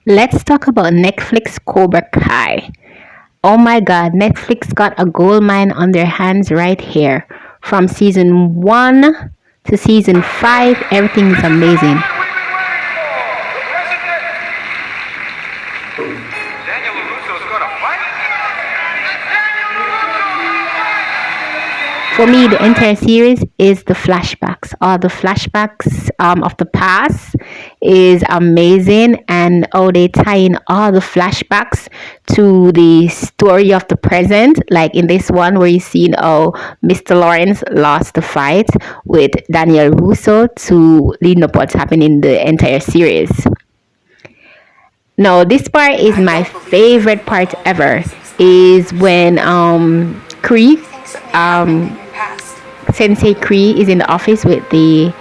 Let's talk about Netflix Cobra Kai. Oh my god, Netflix got a gold mine on their hands right here. From season 1 to season 5, everything is amazing. Daniel LaRusso's got a fight? For me, the entire series is the flashbacks. All the flashbacks of the past is amazing, and how they tie in all the flashbacks to the story of the present. Like in this one, where you see how Mr. Lawrence lost the fight with Daniel Russo to leading up what's happening in the entire series. No, this part is my favorite part ever. Is when Kree, um, Sensei Kree is in the office with the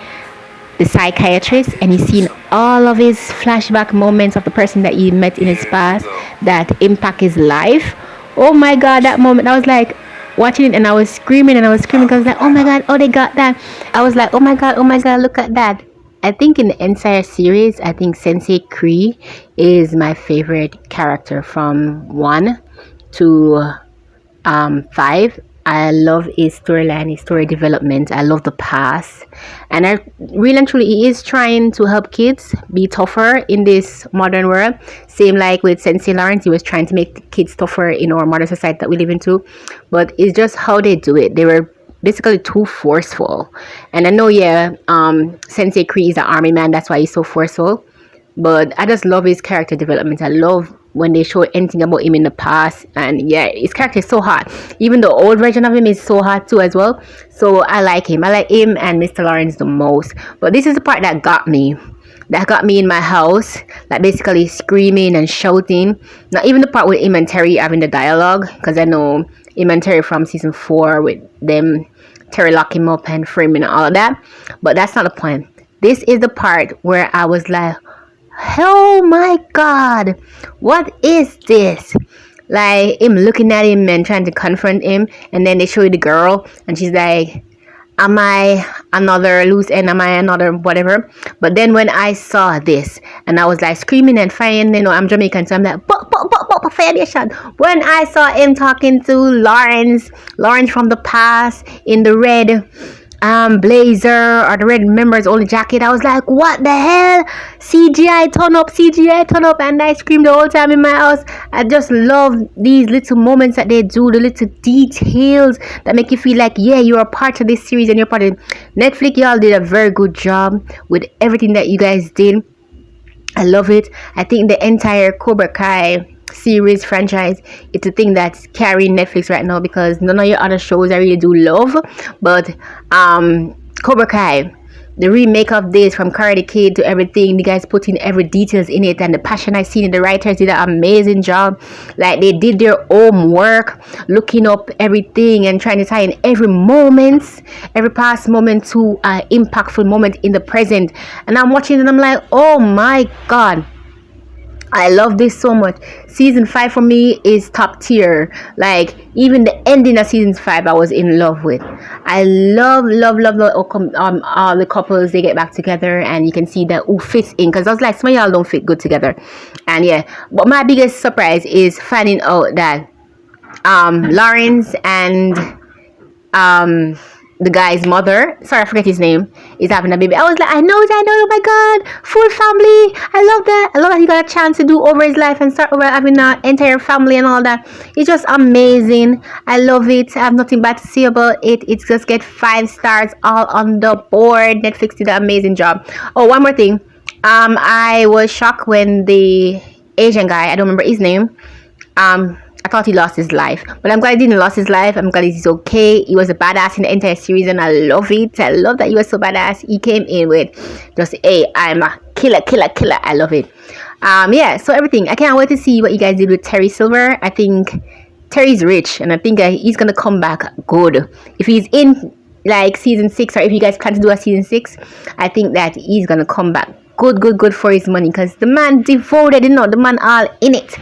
psychiatrist, and he's seen all of his flashback moments of the person that he met in his past that impact his life. Oh my god, that moment! I was like watching it and I was screaming and I was screaming because I was like, oh my god, oh they got that. I was like, oh my god, look at that. I think in the entire series, I think Sensei Kree is my favorite character from 1 to 5. I love his storyline, his story development. I love the past. And I really and truly, he is trying to help kids be tougher in this modern world. Same like with Sensei Lawrence, he was trying to make the kids tougher in our modern society that we live into. But it's just how they do it. They were basically too forceful. And I know, yeah, Sensei Kree is an army man. That's why he's so forceful. But I just love his character development. I love when they show anything about him in the past, and yeah, his character is so hot. Even the old version of him is so hot too as well. So I like him. I like him and Mr. Lawrence the most. But this is the part that got me. That got me in my house, like basically screaming and shouting. Not even the part with him and Terry having the dialogue, because I know him and Terry from season 4 with them, Terry lock him up and framing and all of that. But that's not the point. This is the part where I was like, oh my god, what is this? Like him looking at him and trying to confront him, and then they show you the girl and she's like, am I another loose end, am I another whatever? But then when I saw this and I was like screaming and firing, I'm Jamaican, so I'm like fire nation. When I saw him talking to Lawrence from the past in the red blazer or the red members only jacket, I was like, what the hell? CGI turn up, and I screamed the whole time in my house. I just love these little moments that they do, the little details that make you feel like, yeah, you're a part of this series and you're part of it. Netflix, y'all did a very good job with everything that you guys did. I love it. I think the entire Cobra Kai series franchise, it's a thing that's carrying Netflix right now, because none of your other shows I really do love, but Cobra Kai, the remake of this, from Karate Kid to everything, the guys put in every details in it, and the passion I seen in the writers did an amazing job. Like they did their own work, looking up everything and trying to tie in every past moment to an impactful moment in the present. And I'm watching and I'm like, oh my god, I love this so much. Season 5 for me is top tier. Like even the ending of season 5, I was in love with. I love all the couples, they get back together, and you can see that who fits in. Because I was like, some of y'all don't fit good together, and yeah. But my biggest surprise is finding out that Lawrence and the guy's mother, sorry I forget his name, is having a baby. I was like, I know, oh my god, full family. I love that he got a chance to do over his life and start over having an entire family and all that. It's just amazing. I love it. I have nothing bad to say about it. It's just get 5 stars all on the board. Netflix did an amazing job. Oh, one more thing. I was shocked when the Asian guy, I don't remember his name, I thought he lost his life, but I'm glad he didn't lose his life. I'm glad he's okay. He was a badass in the entire series, and I love it. I love that he was so badass. He came in with just, hey, I'm a killer. I love it. Yeah, so everything. I can't wait to see what you guys did with Terry Silver. I think Terry's rich, and I think he's gonna come back good. If he's in like season 6, or if you guys plan to do a season 6, I think that he's gonna come back good for his money, because the man devoted, the man all in it.